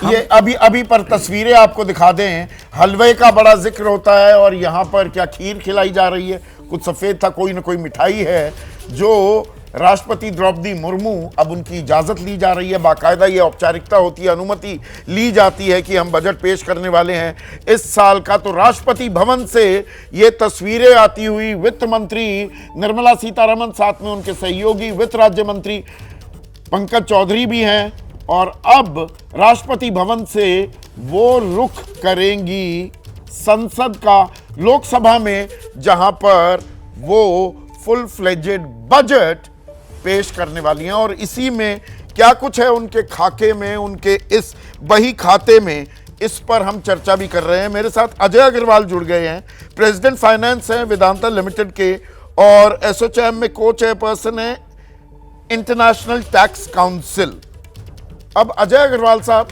ये अभी पर तस्वीरें आपको दिखा दें, हलवे का बड़ा जिक्र होता है और यहाँ पर क्या खीर खिलाई जा रही है, कुछ सफेद था, कोई ना कोई मिठाई है जो राष्ट्रपति द्रौपदी मुर्मू, अब उनकी इजाजत ली जा रही है, बाकायदा ये औपचारिकता होती है, अनुमति ली जाती है कि हम बजट पेश करने वाले हैं इस साल का। तो राष्ट्रपति भवन से ये तस्वीरें आती हुई वित्त मंत्री निर्मला सीतारमण, साथ में उनके सहयोगी वित्त राज्य मंत्री पंकज चौधरी भी हैं, और अब राष्ट्रपति भवन से वो रुख करेंगी संसद का, लोकसभा में, जहां पर वो फुल फ्लेजेड बजट पेश करने वाली हैं। और इसी में क्या कुछ है उनके खाके में, उनके इस बही खाते में, इस पर हम चर्चा भी कर रहे हैं। मेरे साथ अजय अग्रवाल जुड़ गए हैं, प्रेसिडेंट फाइनेंस हैं वेदांता लिमिटेड के, और एसोचैम में को चेयरपर्सन है इंटरनेशनल टैक्स काउंसिल। अब अजय अग्रवाल साहब,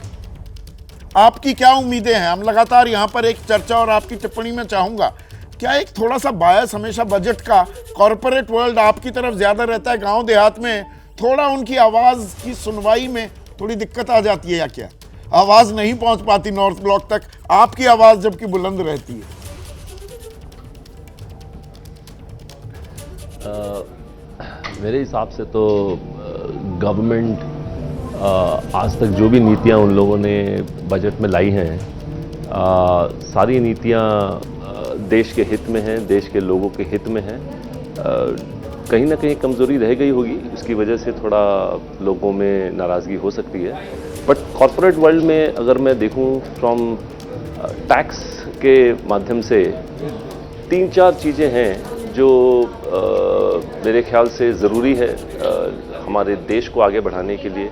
आपकी क्या उम्मीदें हैं? हम लगातार यहां पर एक चर्चा और आपकी टिप्पणी में चाहूंगा, क्या एक थोड़ा सा बायस हमेशा बजट का कॉर्पोरेट वर्ल्ड आपकी तरफ ज्यादा रहता है, गांव देहात में थोड़ा उनकी आवाज की सुनवाई में थोड़ी दिक्कत आ जाती है, या क्या आवाज नहीं पहुंच पाती नॉर्थ ब्लॉक तक, आपकी आवाज जबकि बुलंद रहती है? मेरे हिसाब से तो गवर्नमेंट आज तक जो भी नीतियां उन लोगों ने बजट में लाई हैं, सारी नीतियां देश के हित में हैं, देश के लोगों के हित में हैं। कहीं ना कहीं कमज़ोरी रह गई होगी, उसकी वजह से थोड़ा लोगों में नाराज़गी हो सकती है। बट कॉर्पोरेट वर्ल्ड में अगर मैं देखूं फ्रॉम टैक्स के माध्यम से 3-4 चीज़ें हैं जो मेरे ख्याल से ज़रूरी है हमारे देश को आगे बढ़ाने के लिए,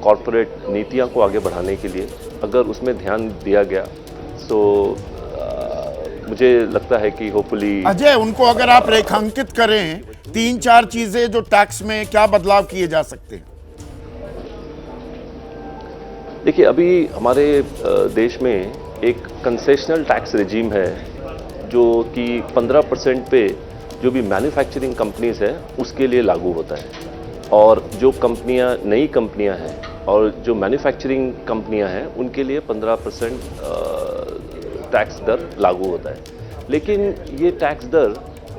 कॉर्पोरेट नीतियां को आगे बढ़ाने के लिए। अगर उसमें ध्यान दिया गया तो मुझे लगता है कि होपफुली। अजय, उनको अगर आप रेखांकित करें 3-4 चीजें जो टैक्स में क्या बदलाव किए जा सकते हैं? देखिए, अभी हमारे देश में एक कंसेशनल टैक्स रेजिम है जो कि 15% पे जो भी मैन्युफैक्चरिंग कंपनीज है उसके लिए लागू होता है, और जो कंपनियां, नई कंपनियां हैं और जो मैन्युफैक्चरिंग कंपनियां हैं उनके लिए 15% टैक्स दर लागू होता है। लेकिन ये टैक्स दर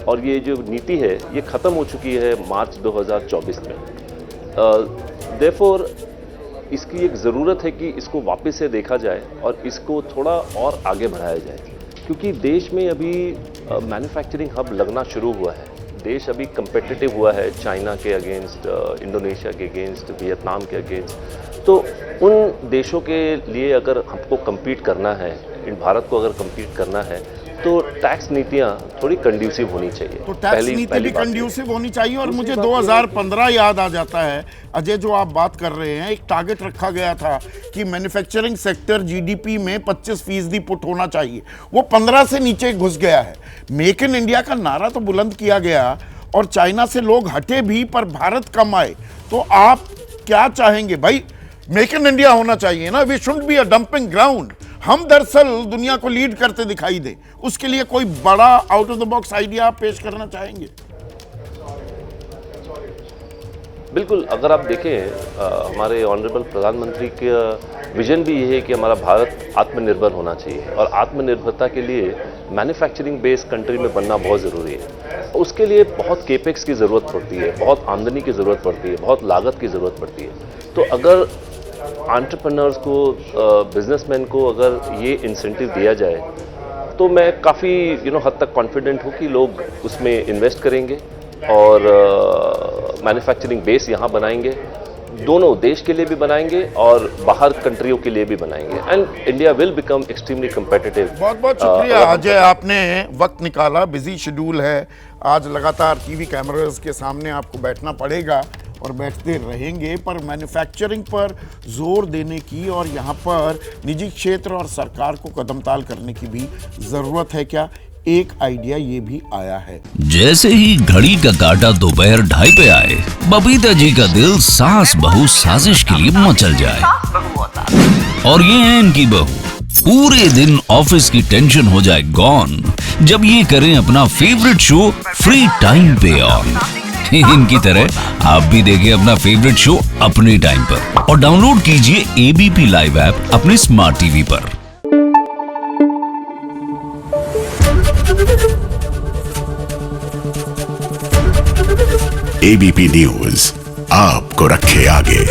और ये जो नीति है ये ख़त्म हो चुकी है मार्च 2024 में। देयरफॉर इसकी एक ज़रूरत है कि इसको वापस से देखा जाए और इसको थोड़ा और आगे बढ़ाया जाए, क्योंकि देश में अभी मैन्युफैक्चरिंग हब लगना शुरू हुआ है। देश अभी कंपेटिटिव हुआ है चाइना के अगेंस्ट, इंडोनेशिया के अगेंस्ट, वियतनाम के अगेंस्ट। तो उन देशों के लिए अगर हमको कम्पीट करना है, इन भारत को अगर कम्पीट करना है, तो टैक्स नीतियां थोड़ी कंड्यूसिव होनी चाहिए। तो टैक्स नीति भी कंड्यूसिव होनी चाहिए। और मुझे 2015 याद आ जाता है अजय, जो आप बात कर रहे हैं, एक टारगेट रखा गया था कि मैन्युफैक्चरिंग सेक्टर जीडीपी में 25% पुट होना चाहिए, वो 15 से नीचे घुस गया है। मेक इन इंडिया का नारा तो बुलंद किया गया और चाइना से लोग हटे भी, पर भारत कम आए। तो आप क्या चाहेंगे भाई? मेक इन इंडिया होना चाहिए ना, we should be a dumping ground. हम दरअसल दुनिया को लीड करते दिखाई दे, उसके लिए कोई बड़ा out of the box idea आप पेश करना चाहेंगे? बिल्कुल, अगर आप देखें हमारे ऑनरेबल प्रधानमंत्री का विजन भी ये है कि हमारा भारत आत्मनिर्भर होना चाहिए, और आत्मनिर्भरता के लिए मैन्युफैक्चरिंग बेस्ड कंट्री में बनना बहुत ज़रूरी है। उसके लिए बहुत केपेक्स की ज़रूरत पड़ती है, बहुत आमदनी की ज़रूरत पड़ती है, बहुत लागत की ज़रूरत पड़ती है। तो अगर एंटरप्रेन्योर्स को, बिजनेसमैन को अगर ये इंसेंटिव दिया जाए तो मैं काफ़ी हद तक कॉन्फिडेंट हूँ कि लोग उसमें इन्वेस्ट करेंगे और मैन्युफैक्चरिंग बेस यहाँ बनाएंगे, दोनों देश के लिए भी बनाएंगे और बाहर कंट्रियों के लिए भी बनाएंगे, and India will become extremely competitive. बहुत बहुत शुक्रिया अजय, आपने वक्त निकाला, बिजी शेड्यूल है, आज लगातार टीवी कैमरास के सामने आपको बैठना पड़ेगा और बैठते रहेंगे, पर मैन्युफैक्चरिंग पर जोर देने की और यहाँ पर निजी क्षेत्र और सरकार को कदमताल करने की भी जरूरत है। क्या एक आइडिया ये भी आया है? जैसे ही घड़ी का काटा दोपहर 2:30 पे आए, बबीता जी का दिल सास बहू साजिश के लिए मचल जाए। और ये है इनकी बहू, पूरे दिन ऑफिस की टेंशन हो जाए गॉन जब ये करें अपना फेवरेट शो फ्री टाइम पे ऑन। इनकी तरह आप भी देखिए अपना फेवरेट शो अपने टाइम पर और डाउनलोड कीजिए एबीपी लाइव ऐप अपने स्मार्ट टीवी पर। एबीपी न्यूज आपको रखे आगे।